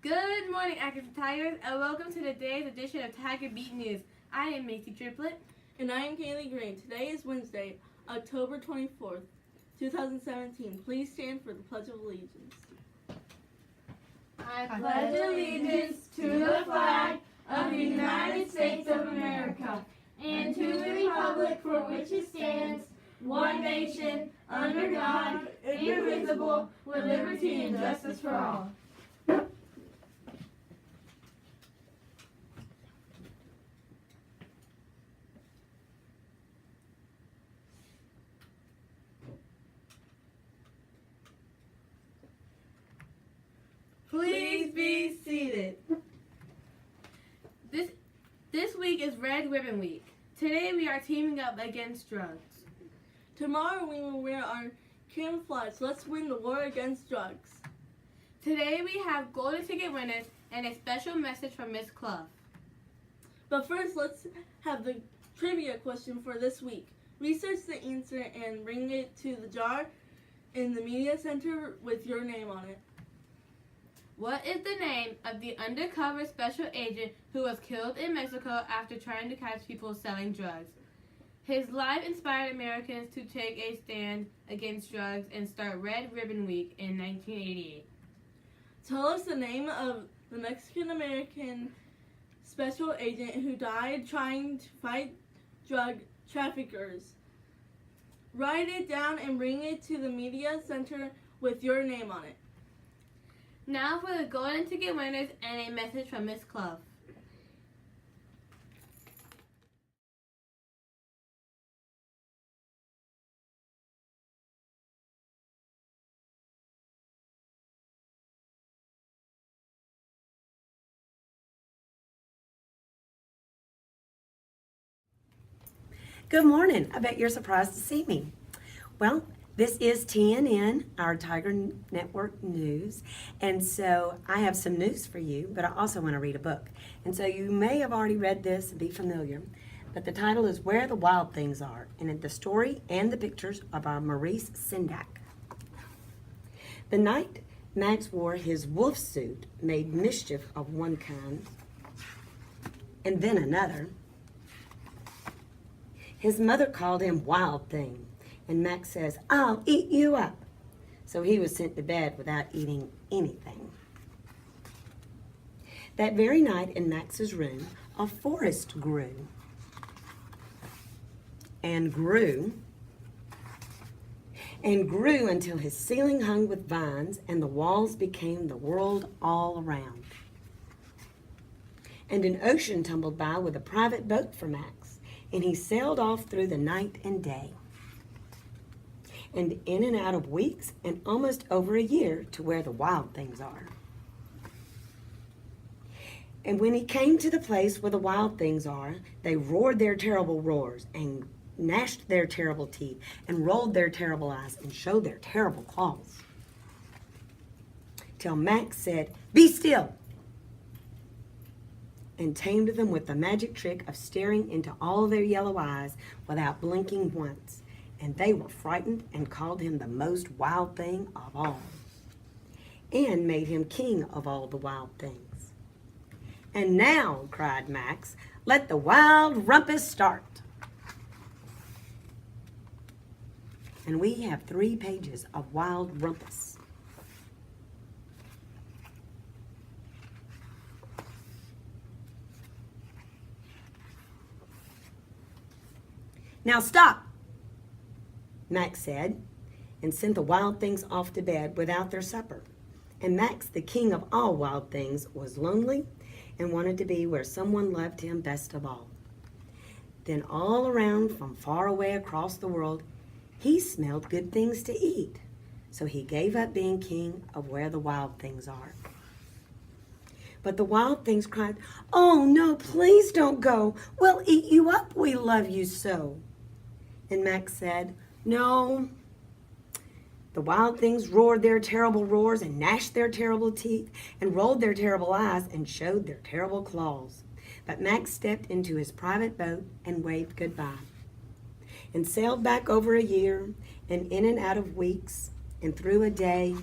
Good morning, Atkinson Tigers, and welcome to today's edition of Tiger Beat News. I am Macy Triplett. And I am Kaylee Green. Today is Wednesday, October 24th, 2017. Please stand for the Pledge of Allegiance. I pledge allegiance to the flag of the United States of America and to the republic for which it stands, one nation, under God, indivisible, with liberty and justice for all. Please be seated. This week is Red Ribbon Week. Today we are teaming up against drugs. Tomorrow we will wear our camouflage. Let's win the war against drugs. Today we have golden ticket winners and a special message from Miss Clough. But first, let's have the trivia question for this week. Research the answer and bring it to the jar in the media center with your name on it. What is the name of the undercover special agent who was killed in Mexico after trying to catch people selling drugs? His life inspired Americans to take a stand against drugs and start Red Ribbon Week in 1988. Tell us the name of the Mexican-American special agent who died trying to fight drug traffickers. Write it down and bring it to the media center with your name on it. Now for the golden ticket winners and a message from Miss Clough. Good morning. I bet you're surprised to see me. Well, this is TNN, our Tiger Network News, and so I have some news for you, but I also want to read a book. And so you may have already read this and be familiar, but the title is Where the Wild Things Are, and the story and the pictures are by Maurice Sendak. The night Max wore his wolf suit made mischief of one kind and then another. His mother called him Wild Thing. And Max says, "I'll eat you up." So he was sent to bed without eating anything. That very night in Max's room, a forest grew and grew and grew until his ceiling hung with vines and the walls became the world all around. And an ocean tumbled by with a private boat for Max, and he sailed off through the night and day, and in and out of weeks and almost over a year to where the wild things are. And when he came to the place where the wild things are, they roared their terrible roars and gnashed their terrible teeth and rolled their terrible eyes and showed their terrible claws. Till Max said, "Be still," and tamed them with the magic trick of staring into all their yellow eyes without blinking once. And they were frightened and called him the most wild thing of all, and made him king of all the wild things. "And now," cried Max, "let the wild rumpus start." And we have 3 pages of wild rumpus. "Now stop," Max said, and sent the wild things off to bed without their supper. And Max, the king of all wild things, was lonely and wanted to be where someone loved him best of all. Then all around, from far away across the world, he smelled good things to eat. So he gave up being king of where the wild things are. But the wild things cried, "Oh no, please don't go. We'll eat you up. We love you so." And Max said, "No." The wild things roared their terrible roars and gnashed their terrible teeth and rolled their terrible eyes and showed their terrible claws. But Max stepped into his private boat and waved goodbye and sailed back over a year and in and out of weeks and through a day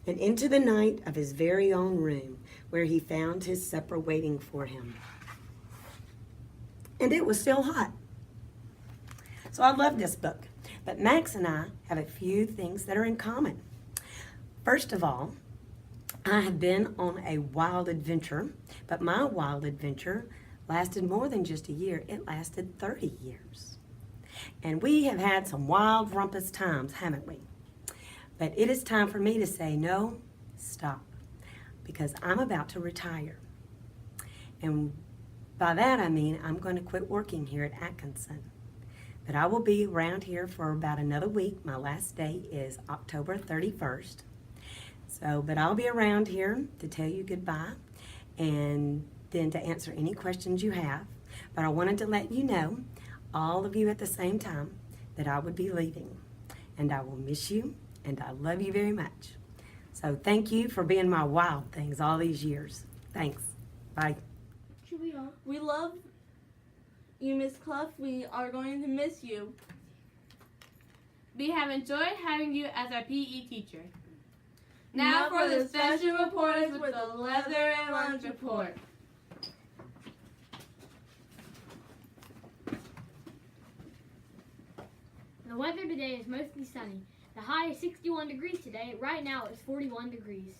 and into the night of his very own room, where he found his supper waiting for him. And it was still hot. So I love this book. But Max and I have a few things that are in common. First of all, I have been on a wild adventure, but my wild adventure lasted more than just a year. It lasted 30 years. And we have had some wild, rumpus times, haven't we? But it is time for me to say, no, stop, because I'm about to retire. And by that I mean I'm going to quit working here at Atkinson. But I will be around here for about another week. My last day is October 31st. But I'll be around here to tell you goodbye and then to answer any questions you have. But I wanted to let you know, all of you at the same time, that I would be leaving. And I will miss you, and I love you very much. So thank you for being my wild things all these years. Thanks. Bye. We love you, Miss Clough. We are going to miss you. We have enjoyed having you as our PE teacher. Now for the special reporters with the weather and lunch report. The weather today is mostly sunny. The high is 61 degrees today. Right now it's 41 degrees.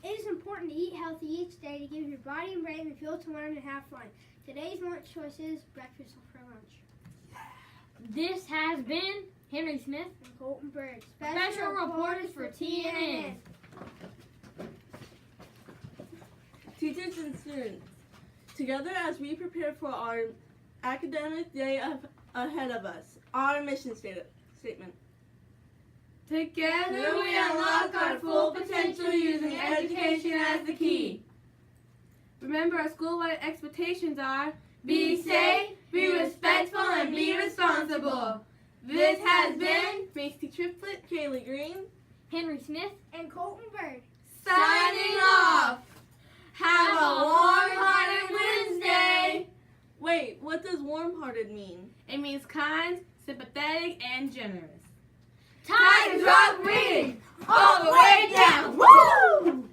It is important to eat healthy each day to give your body and brain the fuel to learn and have fun. Today's lunch choices: breakfast for lunch. This has been Henry Smith And Colton Bird, Special Reporters for TNN. Teachers and students, together as we prepare for our academic day ahead of us, our mission statement. Together we unlock our full potential using education as the key. Remember, our school-wide expectations are: be safe, be respectful, and be responsible. This has been Macy Triplett, Kaylee Green, Henry Smith, And Colton Bird. signing off. Have a warm-hearted Wednesday. Wait, what does warm-hearted mean? It means kind, sympathetic, and generous. Time Drop reading all the way down. Woo!